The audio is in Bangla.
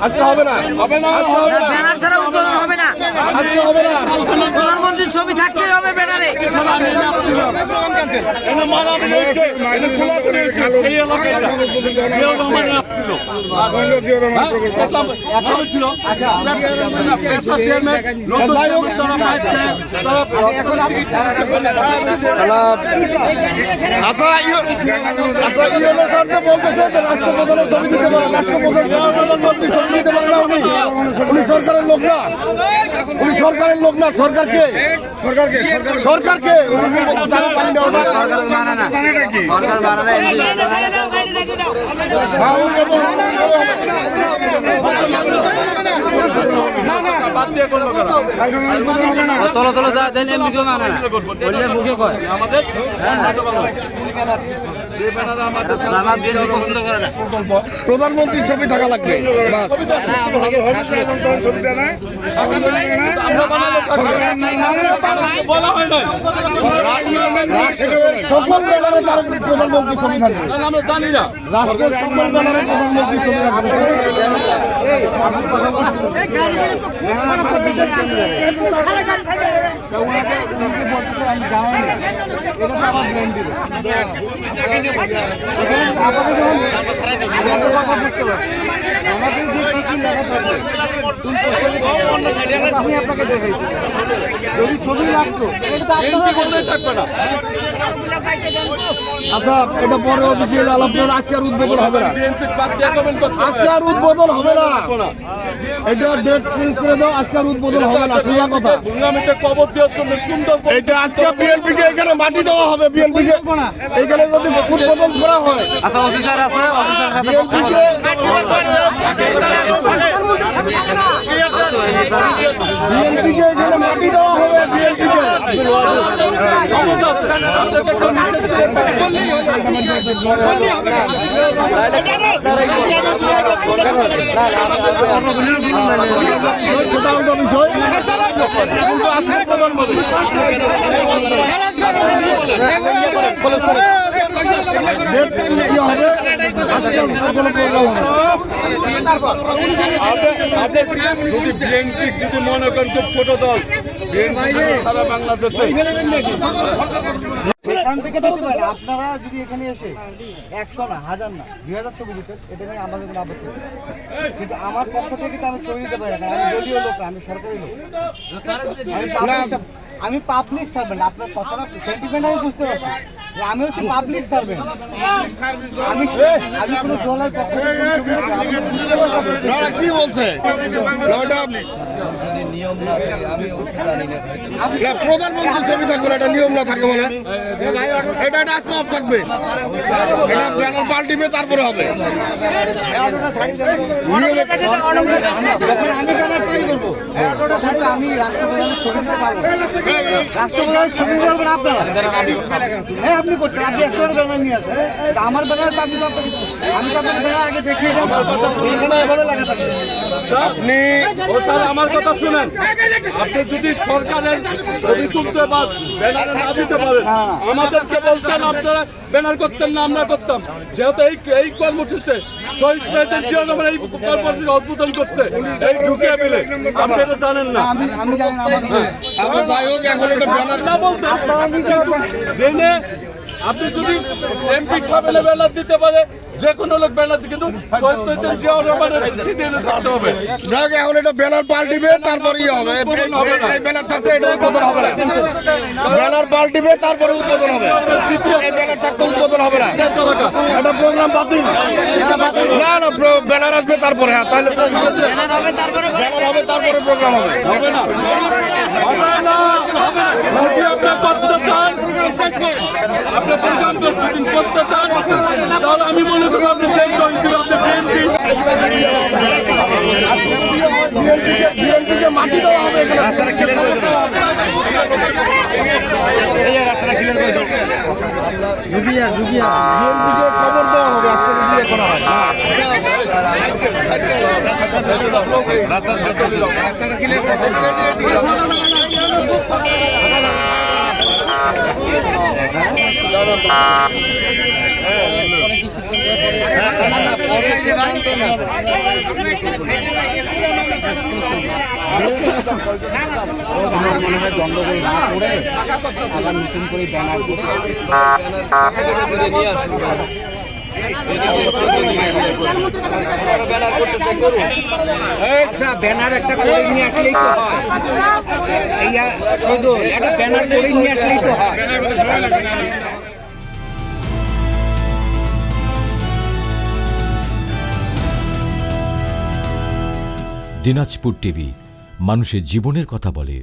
আজকে হবে না, হবে না, ব্যানার ছাড়া উদ্বোধন হবে না, আজকে হবে না। প্রধানমন্ত্রীর ছবি থাকতেই হবে ব্যানারে। সরকারের লোক না, উনি সরকারের লোক না, সরকারকে সরকারকে তলো তলো যা দেন এমনি মানে না বললে মুখে কয় আমাদের পছন্দ করে না। প্রধানমন্ত্রীর ছবি থাকা লাগবে। সকল ব্যানারে তার প্রধানমন্ত্রীর ছবি থাকবে, আমরা জানি না রাষ্ট্রের সকল ব্যানারে প্রধানমন্ত্রীর ছবি থাকবে। যদি ছবি লাগতো আচ্ছা, এটা পরে অফিসিয়াল আলাপ, আজকে আর উদ্বোধন হবে না, আজকে আর উদ্বোধন হবে না, এটা ডেট চেঞ্জ করে দাও, আজকে আর উদ্বোধন হবে না। সোজা কথা, কবর দেওয়ার জন্য সুন্দর এটা আজকে বিএনপিকে এখানে মাটি দেওয়া হবে, বিএনপিকে এখানে যদি উদ্বোধন করা হয়। আচ্ছা অফিসার আছে, অফিসার সাথে বিএনপিকে এখানে মাটি দেওয়া হবে, বিএনপিকে বিষয় কিন্তু আজকে প্রধানমন্ত্রী যদি বিএনপি যদি মনে করেন খুব ছোট দল, সারা বাংলাদেশে এখান থেকে দিতে পারেন। আপনারা যদি এখানে এসে 100 না, 1000 না, 2000 ছবি দিতেন, এটা নিয়ে আমাদের কোনো আপত্তি নেই। কিন্তু আমার পক্ষ থেকে তো আমি ছবি দিতে পারি না, আমি দলীয় লোক না, আমি সরকারি লোক, আমি পাবলিক সার্ভেন্ট। আপনার কথাটা সেন্টিমেন্ট আমি বুঝতে পারছি, আমি হচ্ছে পাবলিক সার্ভেন্ট, আমি কোনো দলের পক্ষ কি বলছে প্রধানমন্ত্রীর ছবি থাকবে না, এটা নিয়ম না থাকে মানে এটা আজকে অফ থাকবে, এটা ব্যানার পাল্টিবে তারপরে হবে। আমি রাষ্ট্রপ্রধানের ছবি দিতে পারবো, রাষ্ট্রপ্রধানের ছবি করবেন আপনারা, হ্যাঁ আপনি করছেন, আপনি 100 ব্যানার নিয়ে আসেন, আমার ব্যানার আপনি আমি তো আপনার ব্যানার আগে দেখিয়ে লেখা থাকবে। আপনি আমার কথা শুনেন, আপনি যদি সরকারের ছবি তুলতে বা ব্যানার না দিতে পারেন, আমাদেরকে বলতেন, আপনারা ব্যানার করতেন না, আমরা করতাম। যেহেতু এই কর্মসূচিতে শহীদ প্রেসিডেন্ট জিয়া রহমান এই কর্মসূচি উদ্বোধন করছে, এই ঢুকিয়ে মিলে আপনি এটা জানেন না, আমি জানি না, না বলতে জেনে আপনি যদি এমপি সাহেবের ব্যানার দিতে পারে, যে কোনো লোক ব্যানার দিতে, কিন্তু শহীদ প্রেসিডেন্ট জিয়া রহমানের চিঠি থাকতে হবে। যাক, এখন এটা ব্যানার পাল্টিবে তারপরে হবে, ব্যানার থাকতে এটা উদ্বোধন হবে না, ব্যানার পাল্টিবে তারপরে উদ্বোধন হবে, এই ব্যানার থাকতে উদ্বোধন হবে না, এটা প্রোগ্রাম বাতিল না, না ব্যানার আসবে তারপরে, হ্যাঁ তাহলে ব্যানার হবে তারপরে প্রোগ্রাম হবে। আপনার করতে চান, আপনার প্রোগ্রাম করতে চান, তাহলে আমি মনে করি আপনি বিএনপিকে মাটি দেওয়া হবে, বিএনপিকে খবর দেওয়া হবে, আজকে বিয়ে করা হয়। আমার মনে হয় গন্ডগোল না করে আবার নতুন করে ব্যানার করে আচ্ছা ব্যানার একটা করে নিয়ে আসলেই তো হয় এইয়া শুধু একটা ব্যানার করে নিয়ে আসলেই তো হয় দিনাজপুর টিভি মানুষের জীবনের কথা বলে।